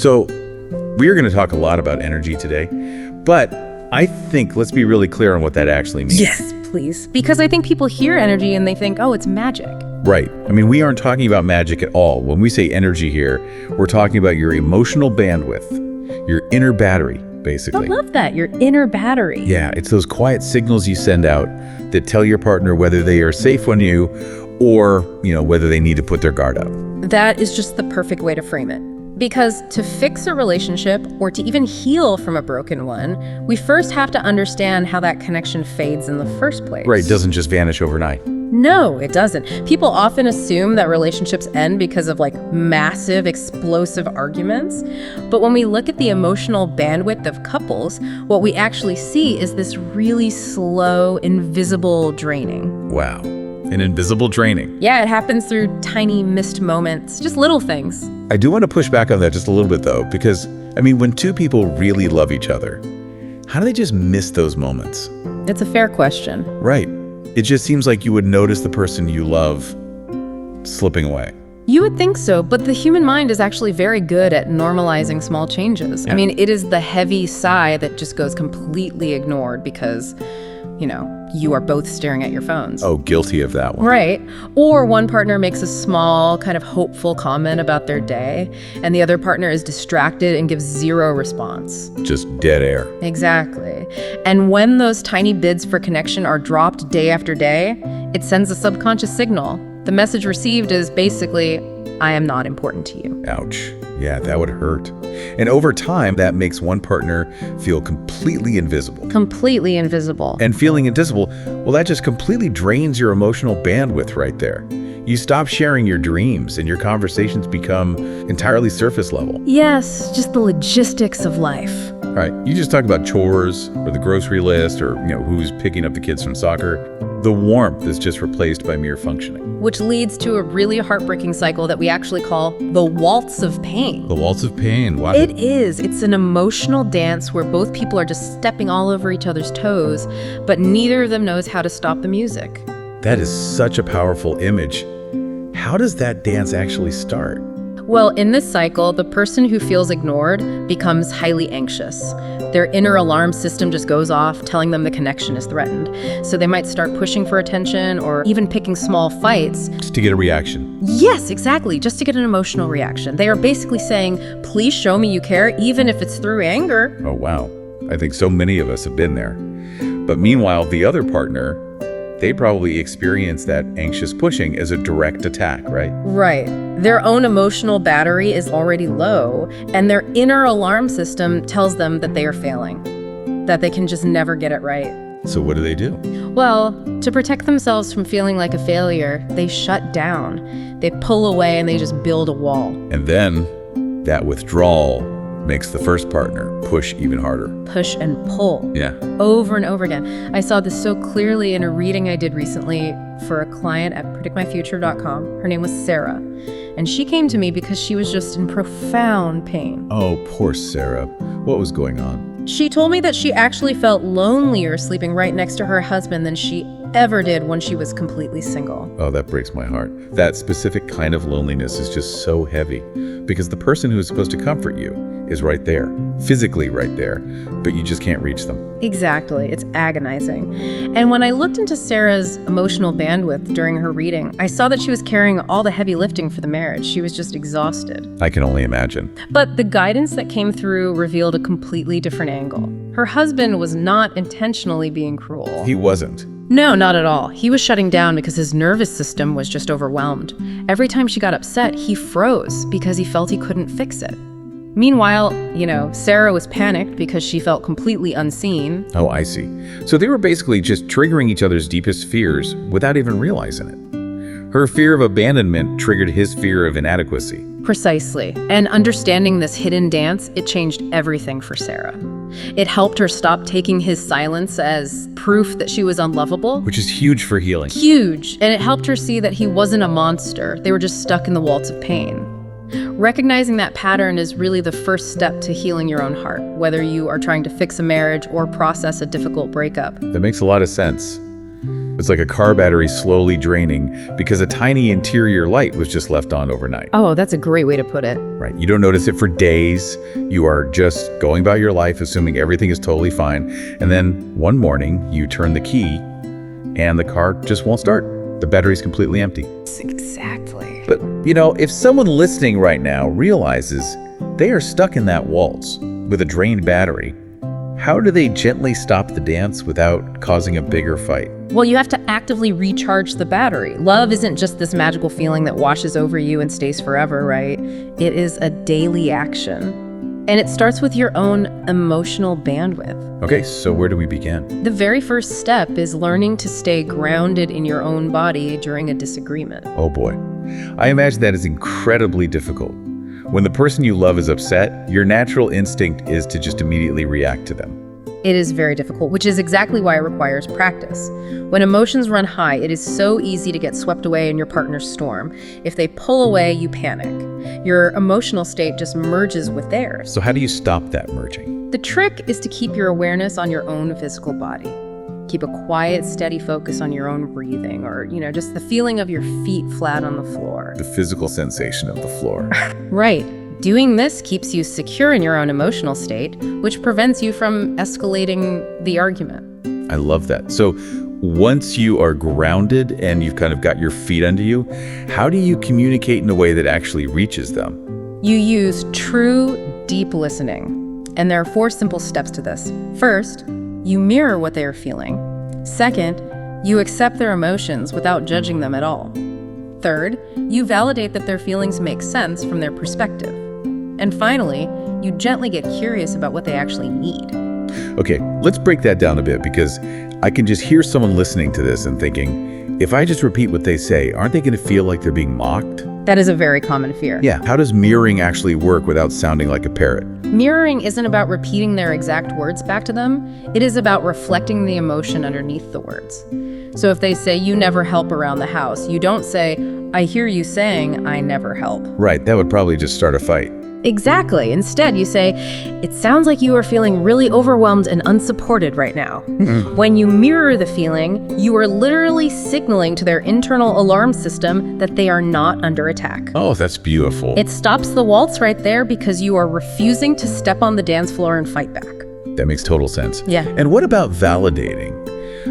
So we're going to talk a lot about energy today, but I think let's be really clear on what that actually means. Yes, please. Because I think people hear energy and they think, oh, it's magic. Right. I mean, we aren't talking about magic at all. When we say energy here, we're talking about your emotional bandwidth, your inner battery, basically. I love that, your inner battery. Yeah, it's those quiet signals you send out that tell your partner whether they are safe on you or, whether they need to put their guard up. That is just the perfect way to frame it. Because to fix a relationship or to even heal from a broken one, we first have to understand how that connection fades in the first place. Right, it doesn't just vanish overnight. No, it doesn't. People often assume that relationships end because of massive, explosive arguments. But when we look at the emotional bandwidth of couples, what we actually see is this really slow, invisible draining. Wow. An invisible draining. Yeah, it happens through tiny missed moments, just little things. I do want to push back on that just a little bit, though, because, when two people really love each other, how do they just miss those moments? It's a fair question. Right. It just seems like you would notice the person you love slipping away. You would think so, but the human mind is actually very good at normalizing small changes. Yeah. It is the heavy sigh that just goes completely ignored because, you are both staring at your phones. Oh, guilty of that one. Right. Or one partner makes a small, kind of hopeful comment about their day, and the other partner is distracted and gives zero response. Just dead air. Exactly. And when those tiny bids for connection are dropped day after day, it sends a subconscious signal. The message received is basically, I am not important to you. Ouch. Yeah, that would hurt. And over time, that makes one partner feel completely invisible. Completely invisible. And feeling invisible, well, that just completely drains your emotional bandwidth right there. You stop sharing your dreams and your conversations become entirely surface level. Yes, just the logistics of life. Right. You just talk about chores or the grocery list or, who's picking up the kids from soccer. The warmth is just replaced by mere functioning. Which leads to a really heartbreaking cycle that we actually call the waltz of pain. The waltz of pain. What? It is. It's an emotional dance where both people are just stepping all over each other's toes, but neither of them knows how to stop the music. That is such a powerful image. How does that dance actually start? Well, in this cycle, the person who feels ignored becomes highly anxious. Their inner alarm system just goes off, telling them the connection is threatened. So they might start pushing for attention or even picking small fights. Just to get a reaction. Yes, exactly. Just to get an emotional reaction. They are basically saying, please show me you care, even if it's through anger. Oh, wow. I think so many of us have been there. But meanwhile, the other partner, they probably experience that anxious pushing as a direct attack, right? Right. Their own emotional battery is already low, and their inner alarm system tells them that they are failing, that they can just never get it right. So what do? Well, to protect themselves from feeling like a failure, they shut down. They pull away and they just build a wall. And then that withdrawal makes the first partner push even harder. Push and pull. Yeah. Over and over again. I saw this so clearly in a reading I did recently for a client at predictmyfuture.com. Her name was Sarah. And she came to me because she was just in profound pain. Oh, poor Sarah. What was going on? She told me that she actually felt lonelier sleeping right next to her husband than she ever did when she was completely single. Oh, that breaks my heart. That specific kind of loneliness is just so heavy because the person who is supposed to comfort you is right there, physically right there, but you just can't reach them. Exactly. It's agonizing. And when I looked into Sarah's emotional bandwidth during her reading, I saw that she was carrying all the heavy lifting for the marriage. She was just exhausted. I can only imagine. But the guidance that came through revealed a completely different angle. Her husband was not intentionally being cruel. He wasn't. No, not at all. He was shutting down because his nervous system was just overwhelmed. Every time she got upset, he froze because he felt he couldn't fix it. Meanwhile, Sarah was panicked because she felt completely unseen. Oh, I see. So they were basically just triggering each other's deepest fears without even realizing it. Her fear of abandonment triggered his fear of inadequacy. Precisely. And understanding this hidden dance, it changed everything for Sarah. It helped her stop taking his silence as proof that she was unlovable. Which is huge for healing. Huge. And it helped her see that he wasn't a monster. They were just stuck in the waltz of pain. Recognizing that pattern is really the first step to healing your own heart, whether you are trying to fix a marriage or process a difficult breakup. That makes a lot of sense. It's like a car battery slowly draining because a tiny interior light was just left on overnight. Oh, that's a great way to put it. Right. You don't notice it for days. You are just going about your life, assuming everything is totally fine. And then one morning, you turn the key and the car just won't start. The battery's completely empty. Exactly. But, if someone listening right now realizes they are stuck in that waltz with a drained battery, how do they gently stop the dance without causing a bigger fight? Well, you have to actively recharge the battery. Love isn't just this magical feeling that washes over you and stays forever, right? It is a daily action. And it starts with your own emotional bandwidth. Okay, so where do we begin? The very first step is learning to stay grounded in your own body during a disagreement. Oh boy. I imagine that is incredibly difficult. When the person you love is upset, your natural instinct is to just immediately react to them. It is very difficult, which is exactly why it requires practice. When emotions run high, it is so easy to get swept away in your partner's storm. If they pull away, you panic. Your emotional state just merges with theirs. So how do you stop that merging? The trick is to keep your awareness on your own physical body. Keep a quiet, steady focus on your own breathing or, just the feeling of your feet flat on the floor. The physical sensation of the floor. Right. Doing this keeps you secure in your own emotional state, which prevents you from escalating the argument. I love that. So once you are grounded and you've kind of got your feet under you, how do you communicate in a way that actually reaches them? You use true, deep listening. And there are 4 simple steps to this. First, you mirror what they are feeling. Second, you accept their emotions without judging them at all. Third, you validate that their feelings make sense from their perspective. And finally, you gently get curious about what they actually need. Okay, let's break that down a bit because I can just hear someone listening to this and thinking, if I just repeat what they say, aren't they going to feel like they're being mocked? That is a very common fear. Yeah, how does mirroring actually work without sounding like a parrot? Mirroring isn't about repeating their exact words back to them. It is about reflecting the emotion underneath the words. So if they say, "You never help around the house," you don't say, "I hear you saying I never help." Right, that would probably just start a fight. Exactly. Instead, you say, "It sounds like you are feeling really overwhelmed and unsupported right now." When you mirror the feeling, you are literally signaling to their internal alarm system that they are not under attack. Oh, that's beautiful. It stops the waltz right there because you are refusing to step on the dance floor and fight back. That makes total sense. Yeah. And what about validating?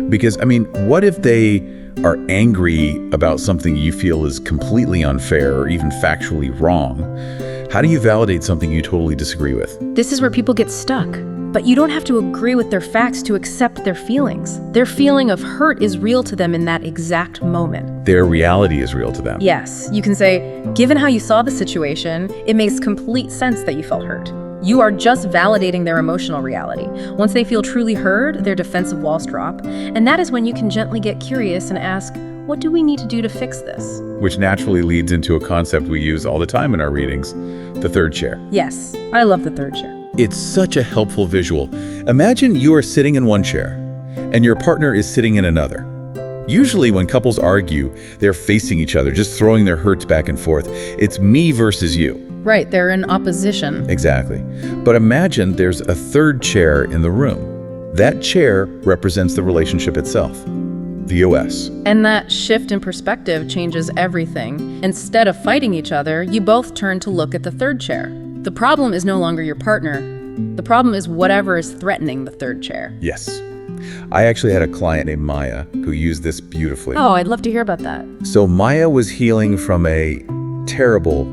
Because, what if they are angry about something you feel is completely unfair or even factually wrong? How do you validate something you totally disagree with? This is where people get stuck. But you don't have to agree with their facts to accept their feelings. Their feeling of hurt is real to them in that exact moment. Their reality is real to them. Yes, you can say, "Given how you saw the situation, it makes complete sense that you felt hurt." You are just validating their emotional reality. Once they feel truly heard, their defensive walls drop. And that is when you can gently get curious and ask, what do we need to do to fix this? Which naturally leads into a concept we use all the time in our readings, the third chair. Yes, I love the third chair. It's such a helpful visual. Imagine you are sitting in one chair and your partner is sitting in another. Usually when couples argue, they're facing each other, just throwing their hurts back and forth. It's me versus you. Right, they're in opposition. Exactly. But imagine there's a third chair in the room. That chair represents the relationship itself, the OS. And that shift in perspective changes everything. Instead of fighting each other, you both turn to look at the third chair. The problem is no longer your partner. The problem is whatever is threatening the third chair. Yes. I actually had a client named Maya who used this beautifully. Oh, I'd love to hear about that. So Maya was healing from a terrible,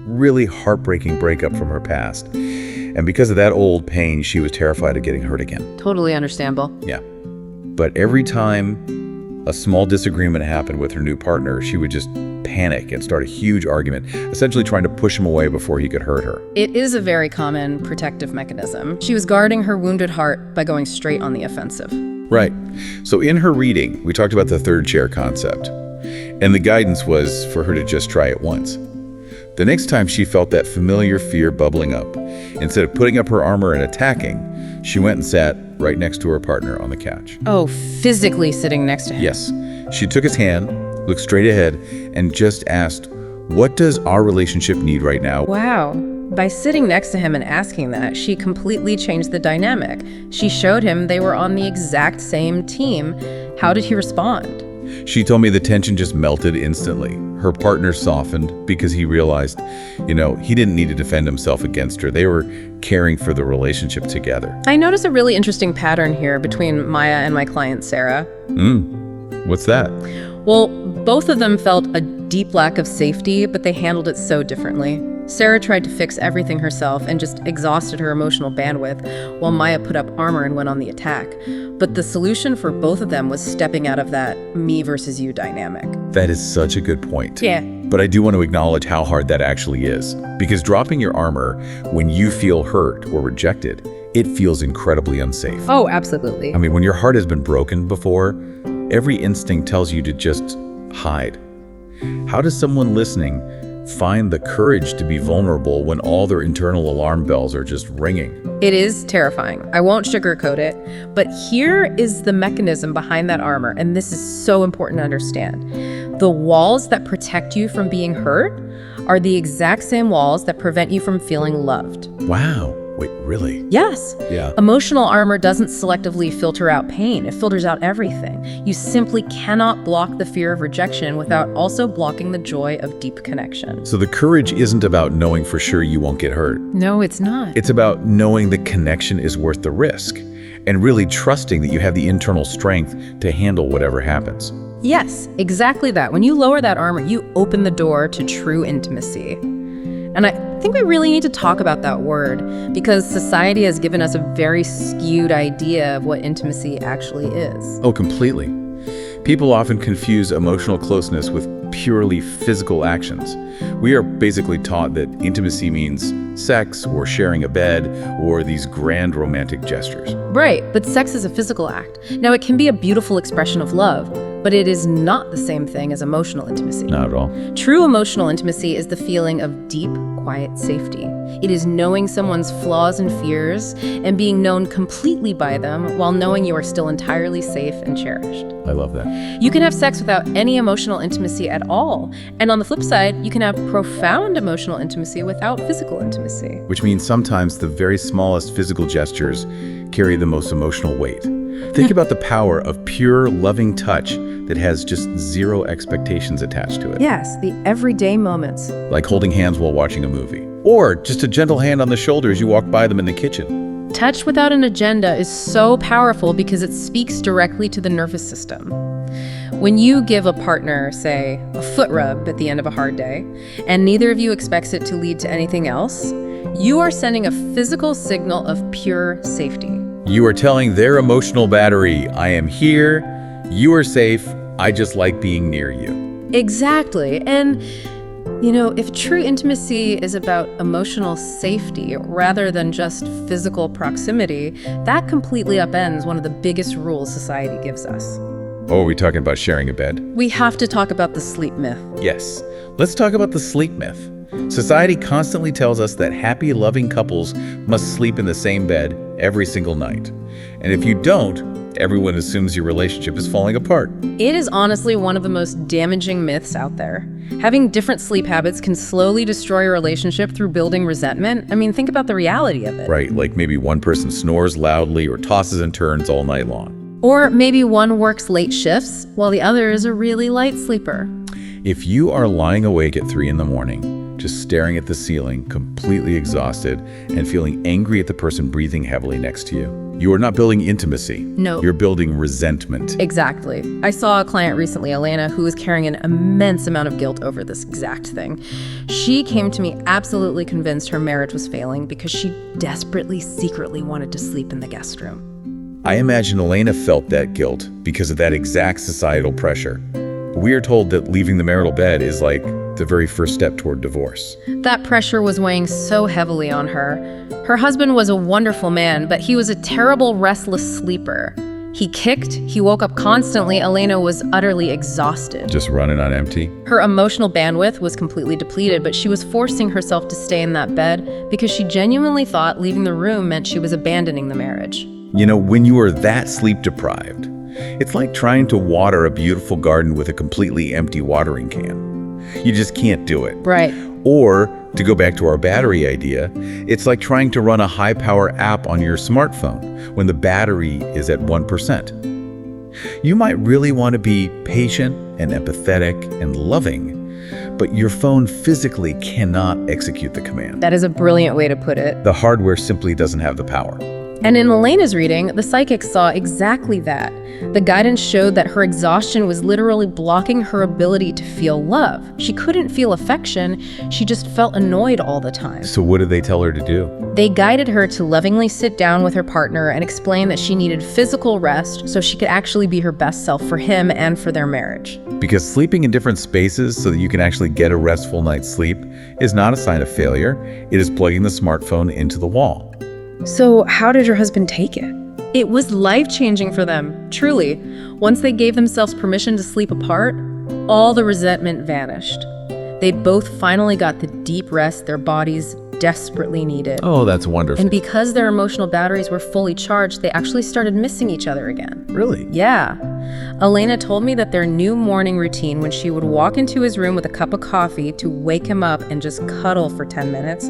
really heartbreaking breakup from her past. And because of that old pain, she was terrified of getting hurt again. Totally understandable. Yeah. But every time a small disagreement happened with her new partner, she would just panic and start a huge argument, essentially trying to push him away before he could hurt her. It is a very common protective mechanism. She was guarding her wounded heart by going straight on the offensive. Right. So in her reading, we talked about the third chair concept. And the guidance was for her to just try it once. The next time she felt that familiar fear bubbling up, instead of putting up her armor and attacking, she went and sat right next to her partner on the couch. Oh, physically sitting next to him. Yes. She took his hand, looked straight ahead, and just asked, "What does our relationship need right now?" Wow. By sitting next to him and asking that, she completely changed the dynamic. She showed him they were on the exact same team. How did he respond? She told me the tension just melted instantly. Her partner softened because he realized, he didn't need to defend himself against her. They were caring for the relationship together. I notice a really interesting pattern here between Maya and my client, Sarah. What's that? Well, both of them felt a deep lack of safety, but they handled it so differently. Sarah tried to fix everything herself and just exhausted her emotional bandwidth, while Maya put up armor and went on the attack. But the solution for both of them was stepping out of that me versus you dynamic. That is such a good point. Yeah. But I do want to acknowledge how hard that actually is. Because dropping your armor when you feel hurt or rejected, it feels incredibly unsafe. Oh, absolutely. I mean, when your heart has been broken before, every instinct tells you to just hide. How does someone listening find the courage to be vulnerable when all their internal alarm bells are just ringing? It is terrifying. I won't sugarcoat it, but here is the mechanism behind that armor, and this is so important to understand. The walls that protect you from being hurt are the exact same walls that prevent you from feeling loved. Wow. Wait, really? Yes. Yeah. Emotional armor doesn't selectively filter out pain. It filters out everything. You simply cannot block the fear of rejection without also blocking the joy of deep connection. So the courage isn't about knowing for sure you won't get hurt. No, it's not. It's about knowing the connection is worth the risk and really trusting that you have the internal strength to handle whatever happens. Yes, exactly that. When you lower that armor, you open the door to true intimacy. And I think we really need to talk about that word because society has given us a very skewed idea of what intimacy actually is. Oh, completely. People often confuse emotional closeness with purely physical actions. We are basically taught that intimacy means sex or sharing a bed or these grand romantic gestures. Right, but sex is a physical act. Now, it can be a beautiful expression of love, but it is not the same thing as emotional intimacy. Not at all. True emotional intimacy is the feeling of deep, quiet safety. It is knowing someone's flaws and fears and being known completely by them while knowing you are still entirely safe and cherished. I love that. You can have sex without any emotional intimacy at all. And on the flip side, you can have profound emotional intimacy without physical intimacy. Which means sometimes the very smallest physical gestures carry the most emotional weight. Think about the power of pure, loving touch that has just zero expectations attached to it. Yes, the everyday moments. Like holding hands while watching a movie. Or just a gentle hand on the shoulder as you walk by them in the kitchen. Touch without an agenda is so powerful because it speaks directly to the nervous system. When you give a partner, say, a foot rub at the end of a hard day, and neither of you expects it to lead to anything else, you are sending a physical signal of pure safety. You are telling their emotional battery, I am here, you are safe, I just like being near you. Exactly. And, if true intimacy is about emotional safety rather than just physical proximity, that completely upends one of the biggest rules society gives us. Oh, are we talking about sharing a bed? We have to talk about the sleep myth. Yes. Let's talk about the sleep myth. Society constantly tells us that happy, loving couples must sleep in the same bed every single night. And if you don't, everyone assumes your relationship is falling apart. It is honestly one of the most damaging myths out there. Having different sleep habits can slowly destroy a relationship through building resentment. I mean, think about the reality of it. Right, like maybe one person snores loudly or tosses and turns all night long. Or maybe one works late shifts while the other is a really light sleeper. If you are lying awake at 3 a.m, just staring at the ceiling, completely exhausted, and feeling angry at the person breathing heavily next to you are not building intimacy. No. You're building resentment. Exactly. I saw a client recently, Elena, who was carrying an immense amount of guilt over this exact thing. She came to me absolutely convinced her marriage was failing because she desperately, secretly wanted to sleep in the guest room. I imagine Elena felt that guilt because of that exact societal pressure. We are told that leaving the marital bed is like the very first step toward divorce. That pressure was weighing so heavily on her. Her husband was a wonderful man, but he was a terrible, restless sleeper. He kicked, he woke up constantly. Elena was utterly exhausted. Just running on empty? Her emotional bandwidth was completely depleted, but she was forcing herself to stay in that bed because she genuinely thought leaving the room meant she was abandoning the marriage. When you are that sleep deprived, it's like trying to water a beautiful garden with a completely empty watering can. You just can't do it. Right. Or, to go back to our battery idea, it's like trying to run a high-power app on your smartphone when the battery is at 1%. You might really want to be patient and empathetic and loving, but your phone physically cannot execute the command. That is a brilliant way to put it. The hardware simply doesn't have the power. And in Elena's reading, the psychic saw exactly that. The guidance showed that her exhaustion was literally blocking her ability to feel love. She couldn't feel affection, she just felt annoyed all the time. So what did they tell her to do? They guided her to lovingly sit down with her partner and explain that she needed physical rest so she could actually be her best self for him and for their marriage. Because sleeping in different spaces so that you can actually get a restful night's sleep is not a sign of failure. It is plugging the smartphone into the wall. So how did your husband take it? It was life-changing for them, truly. Once they gave themselves permission to sleep apart, all the resentment vanished. They both finally got the deep rest their bodies desperately needed. Oh, that's wonderful. And because their emotional batteries were fully charged, they actually started missing each other again. Really? Yeah. Elena told me that their new morning routine, when she would walk into his room with a cup of coffee to wake him up and just cuddle for 10 minutes,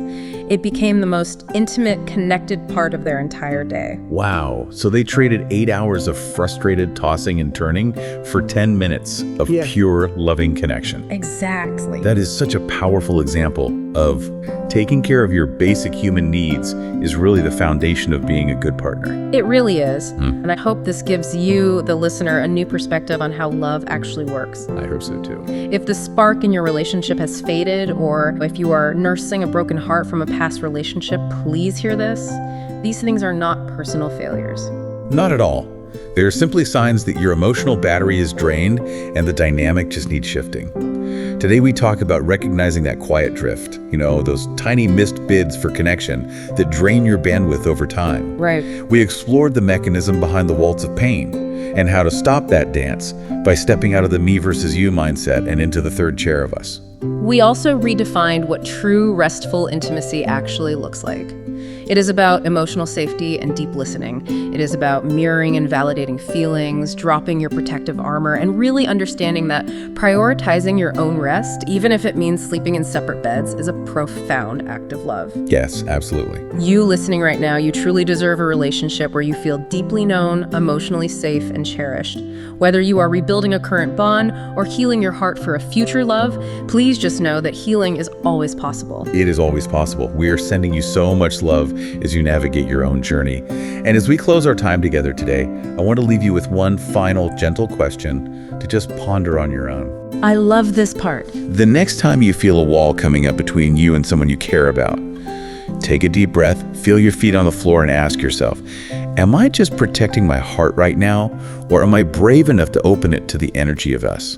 it became the most intimate, connected part of their entire day. Wow. So they traded 8 hours of frustrated tossing and turning for 10 minutes of pure, loving connection. Exactly. That is such a powerful example of taking care of your basic human needs is really the foundation of being a good partner. It really is. And I hope this gives you, the listener, a new perspective on how love actually works. I hope so too. If the spark in your relationship has faded, or if you are nursing a broken heart from a past relationship, please hear this. These things are not personal failures. Not at all. They are simply signs that your emotional battery is drained and the dynamic just needs shifting. Today we talk about recognizing that quiet drift, those tiny missed bids for connection that drain your bandwidth over time. Right. We explored the mechanism behind the waltz of pain and how to stop that dance by stepping out of the me versus you mindset and into the third chair of us. We also redefined what true restful intimacy actually looks like. It is about emotional safety and deep listening. It is about mirroring and validating feelings, dropping your protective armor, and really understanding that prioritizing your own rest, even if it means sleeping in separate beds, is a profound act of love. Yes, absolutely. You listening right now, you truly deserve a relationship where you feel deeply known, emotionally safe, and cherished. Whether you are rebuilding a current bond or healing your heart for a future love, please just know that healing is always possible. It is always possible. We are sending you so much love as you navigate your own journey. And as we close our time together today, I want to leave you with one final gentle question to just ponder on your own. I love this part. The next time you feel a wall coming up between you and someone you care about, take a deep breath, feel your feet on the floor, and ask yourself, am I just protecting my heart right now, or am I brave enough to open it to the energy of us?